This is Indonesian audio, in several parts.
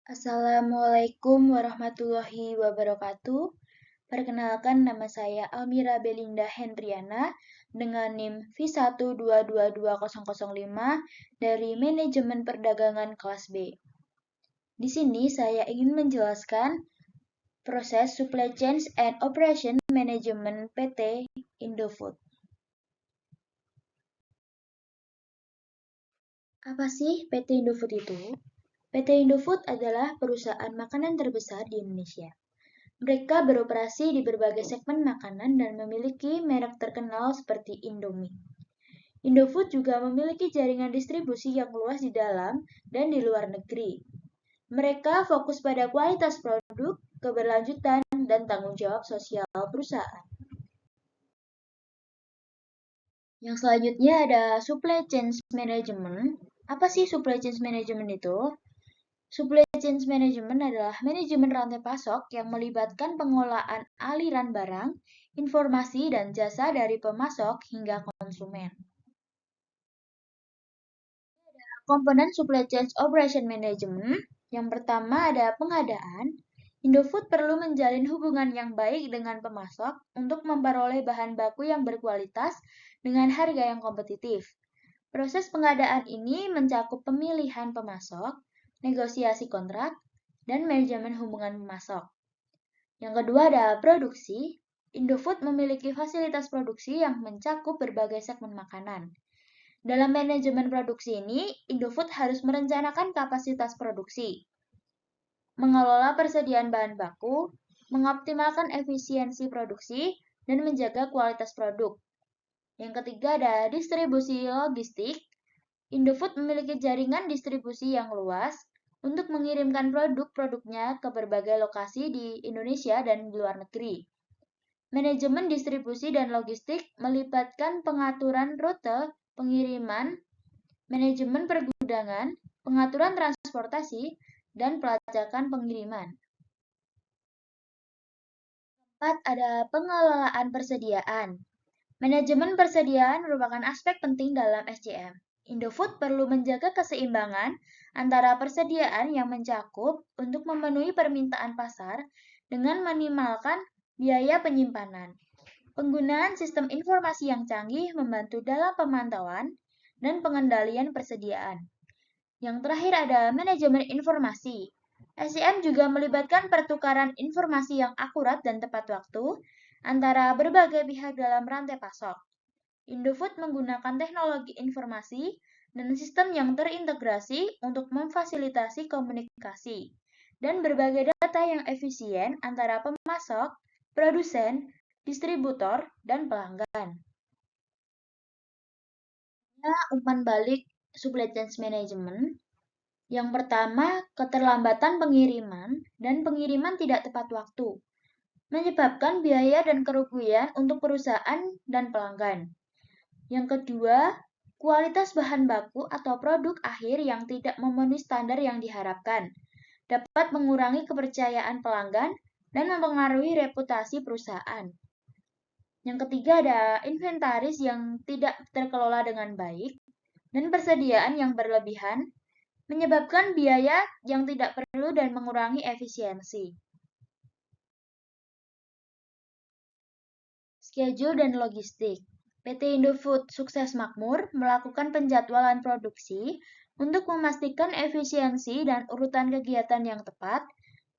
Assalamualaikum warahmatullahi wabarakatuh. Perkenalkan, nama saya Almira Belinda Hendriana dengan NIM V1222005 dari Manajemen Perdagangan kelas B. Di sini saya ingin menjelaskan proses Supply Chain and Operation Management PT Indofood. Apa sih PT Indofood itu? PT Indofood adalah perusahaan makanan terbesar di Indonesia. Mereka beroperasi di berbagai segmen makanan dan memiliki merek terkenal seperti Indomie. Indofood juga memiliki jaringan distribusi yang luas di dalam dan di luar negeri. Mereka fokus pada kualitas produk, keberlanjutan, dan tanggung jawab sosial perusahaan. Yang selanjutnya ada Supply Chain Management. Apa sih Supply Chain Management itu? Supply chain management adalah manajemen rantai pasok yang melibatkan pengolahan aliran barang, informasi, dan jasa dari pemasok hingga konsumen. Komponen supply chain operation management. Yang pertama ada pengadaan. Indofood perlu menjalin hubungan yang baik dengan pemasok untuk memperoleh bahan baku yang berkualitas dengan harga yang kompetitif. Proses pengadaan ini mencakup pemilihan pemasok, negosiasi kontrak, dan manajemen hubungan pemasok. Yang kedua ada produksi. Indofood memiliki fasilitas produksi yang mencakup berbagai segmen makanan. Dalam manajemen produksi ini, Indofood harus merencanakan kapasitas produksi, mengelola persediaan bahan baku, mengoptimalkan efisiensi produksi, dan menjaga kualitas produk. Yang ketiga ada distribusi logistik. Indofood memiliki jaringan distribusi yang luas untuk mengirimkan produk-produknya ke berbagai lokasi di Indonesia dan di luar negeri. Manajemen distribusi dan logistik melibatkan pengaturan rute pengiriman, manajemen pergudangan, pengaturan transportasi, dan pelacakan pengiriman. Keempat, ada pengelolaan persediaan. Manajemen persediaan merupakan aspek penting dalam SCM. Indofood perlu menjaga keseimbangan antara persediaan yang mencakup untuk memenuhi permintaan pasar dengan minimalkan biaya penyimpanan. Penggunaan sistem informasi yang canggih membantu dalam pemantauan dan pengendalian persediaan. Yang terakhir ada manajemen informasi. SCM juga melibatkan pertukaran informasi yang akurat dan tepat waktu antara berbagai pihak dalam rantai pasok. Indofood menggunakan teknologi informasi dan sistem yang terintegrasi untuk memfasilitasi komunikasi dan berbagai data yang efisien antara pemasok, produsen, distributor, dan pelanggan. Umpan balik supply chain management. Yang pertama, keterlambatan pengiriman dan pengiriman tidak tepat waktu, menyebabkan biaya dan kerugian untuk perusahaan dan pelanggan. Yang kedua, kualitas bahan baku atau produk akhir yang tidak memenuhi standar yang diharapkan, dapat mengurangi kepercayaan pelanggan dan mempengaruhi reputasi perusahaan. Yang ketiga ada inventaris yang tidak terkelola dengan baik dan persediaan yang berlebihan, menyebabkan biaya yang tidak perlu dan mengurangi efisiensi. Schedule dan logistik. PT Indofood Sukses Makmur melakukan penjadwalan produksi untuk memastikan efisiensi dan urutan kegiatan yang tepat.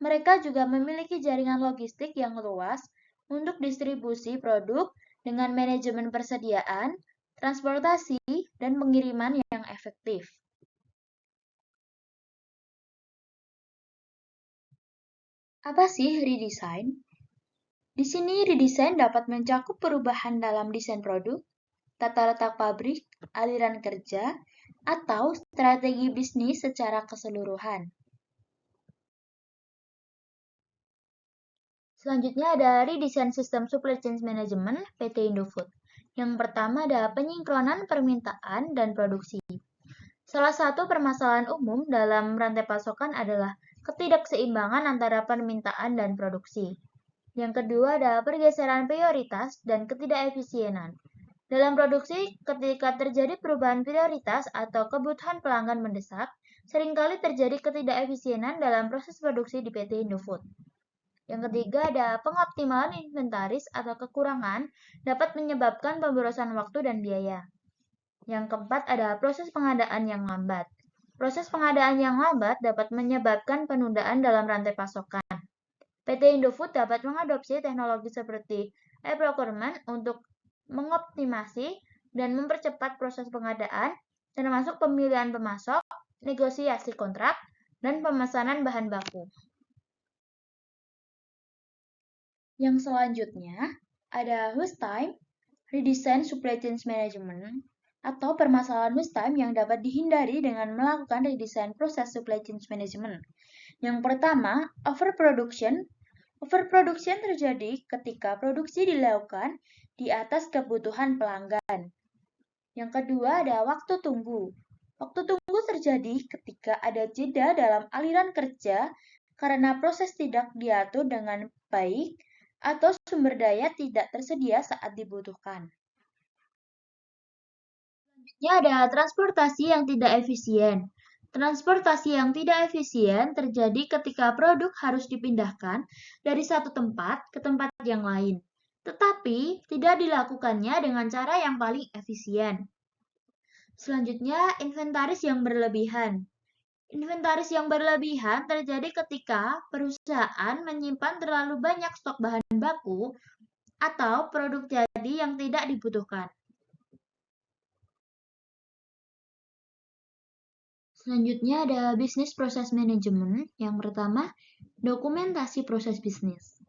Mereka juga memiliki jaringan logistik yang luas untuk distribusi produk dengan manajemen persediaan, transportasi, dan pengiriman yang efektif. Apa sih redesign? Di sini redesign dapat mencakup perubahan dalam desain produk, tata letak pabrik, aliran kerja, atau strategi bisnis secara keseluruhan. Selanjutnya ada redesign sistem supply chain management PT Indofood. Yang pertama ada penyinkronan permintaan dan produksi. Salah satu permasalahan umum dalam rantai pasokan adalah ketidakseimbangan antara permintaan dan produksi. Yang kedua ada pergeseran prioritas dan ketidakefisienan. Dalam produksi, ketika terjadi perubahan prioritas atau kebutuhan pelanggan mendesak, seringkali terjadi ketidakefisienan dalam proses produksi di PT Indofood. Yang ketiga ada pengoptimalan inventaris atau kekurangan dapat menyebabkan pemborosan waktu dan biaya. Yang keempat ada proses pengadaan yang lambat. Proses pengadaan yang lambat dapat menyebabkan penundaan dalam rantai pasokan. PT Indofood dapat mengadopsi teknologi seperti e-procurement untuk mengoptimasi dan mempercepat proses pengadaan, termasuk pemilihan pemasok, negosiasi kontrak, dan pemesanan bahan baku. Yang selanjutnya ada waste time, redesign supply chain management, atau permasalahan waste time yang dapat dihindari dengan melakukan redesign proses supply chain management. Yang pertama, overproduction. Overproduction terjadi ketika produksi dilakukan di atas kebutuhan pelanggan. Yang kedua ada waktu tunggu. Waktu tunggu terjadi ketika ada jeda dalam aliran kerja karena proses tidak diatur dengan baik atau sumber daya tidak tersedia saat dibutuhkan. Selanjutnya ada transportasi yang tidak efisien. Transportasi yang tidak efisien terjadi ketika produk harus dipindahkan dari satu tempat ke tempat yang lain, tetapi tidak dilakukannya dengan cara yang paling efisien. Selanjutnya, inventaris yang berlebihan. Inventaris yang berlebihan terjadi ketika perusahaan menyimpan terlalu banyak stok bahan baku atau produk jadi yang tidak dibutuhkan. Selanjutnya ada bisnis proses manajemen. Yang pertama, dokumentasi proses bisnis.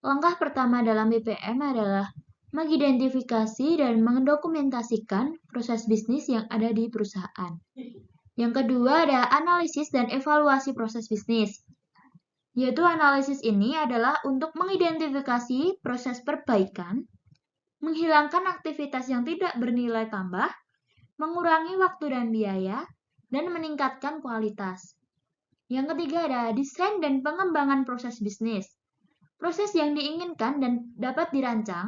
Langkah pertama dalam BPM adalah mengidentifikasi dan mendokumentasikan proses bisnis yang ada di perusahaan. Yang kedua ada analisis dan evaluasi proses bisnis. Yaitu analisis ini adalah untuk mengidentifikasi proses perbaikan, menghilangkan aktivitas yang tidak bernilai tambah, mengurangi waktu dan biaya, dan meningkatkan kualitas. Yang ketiga ada desain dan pengembangan proses bisnis. Proses yang diinginkan dan dapat dirancang.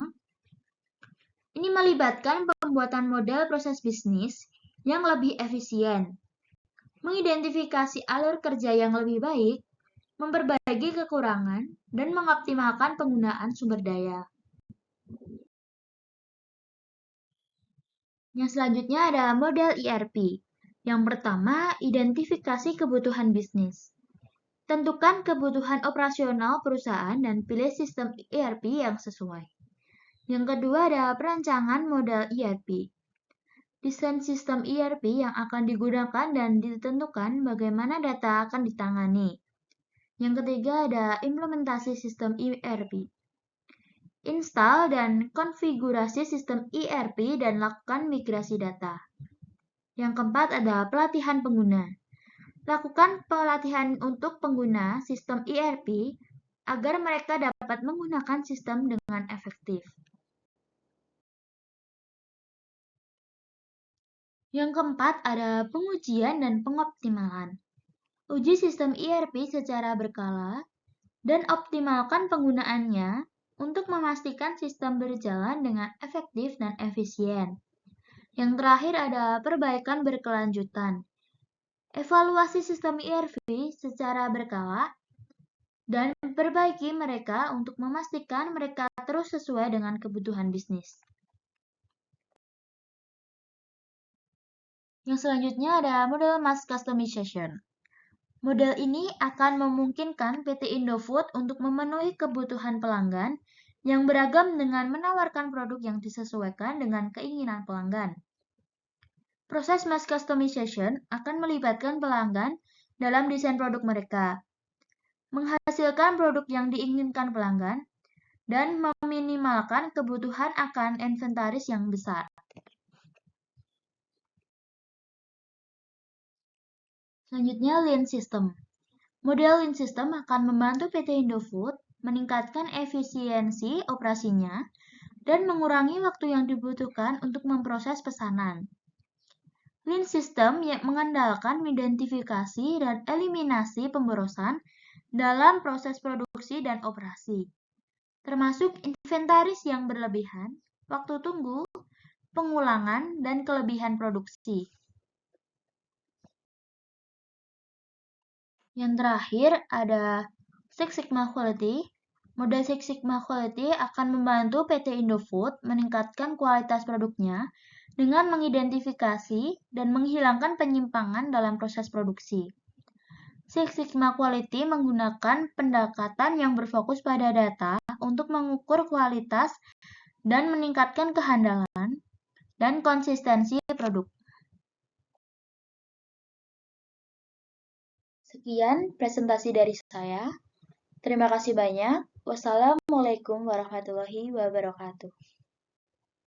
Ini melibatkan pembuatan model proses bisnis yang lebih efisien, mengidentifikasi alur kerja yang lebih baik, memperbaiki kekurangan, dan mengoptimalkan penggunaan sumber daya. Yang selanjutnya ada model ERP. Yang pertama, identifikasi kebutuhan bisnis. Tentukan kebutuhan operasional perusahaan dan pilih sistem ERP yang sesuai. Yang kedua ada perancangan model ERP. Desain sistem ERP yang akan digunakan dan ditentukan bagaimana data akan ditangani. Yang ketiga ada implementasi sistem ERP. Install dan konfigurasi sistem ERP dan lakukan migrasi data. Yang keempat ada pelatihan pengguna. Lakukan pelatihan untuk pengguna sistem ERP agar mereka dapat menggunakan sistem dengan efektif. Yang keempat ada pengujian dan pengoptimalan. Uji sistem ERP secara berkala dan optimalkan penggunaannya untuk memastikan sistem berjalan dengan efektif dan efisien. Yang terakhir ada perbaikan berkelanjutan. Evaluasi sistem ERP secara berkala dan perbaiki mereka untuk memastikan mereka terus sesuai dengan kebutuhan bisnis. Yang selanjutnya ada model mass customization. Model ini akan memungkinkan PT Indofood untuk memenuhi kebutuhan pelanggan yang beragam dengan menawarkan produk yang disesuaikan dengan keinginan pelanggan. Proses mass customization akan melibatkan pelanggan dalam desain produk mereka, menghasilkan produk yang diinginkan pelanggan, dan meminimalkan kebutuhan akan inventaris yang besar. Selanjutnya, Lean System. Model Lean System akan membantu PT Indofood meningkatkan efisiensi operasinya dan mengurangi waktu yang dibutuhkan untuk memproses pesanan. Lean System yang mengandalkan identifikasi dan eliminasi pemborosan dalam proses produksi dan operasi, termasuk inventaris yang berlebihan, waktu tunggu, pengulangan, dan kelebihan produksi. Yang terakhir ada Six Sigma Quality. Model Six Sigma Quality akan membantu PT Indofood meningkatkan kualitas produknya dengan mengidentifikasi dan menghilangkan penyimpangan dalam proses produksi. Six Sigma Quality menggunakan pendekatan yang berfokus pada data untuk mengukur kualitas dan meningkatkan kehandalan dan konsistensi produk. Sekian presentasi dari saya. Terima kasih banyak. Wassalamualaikum warahmatullahi wabarakatuh.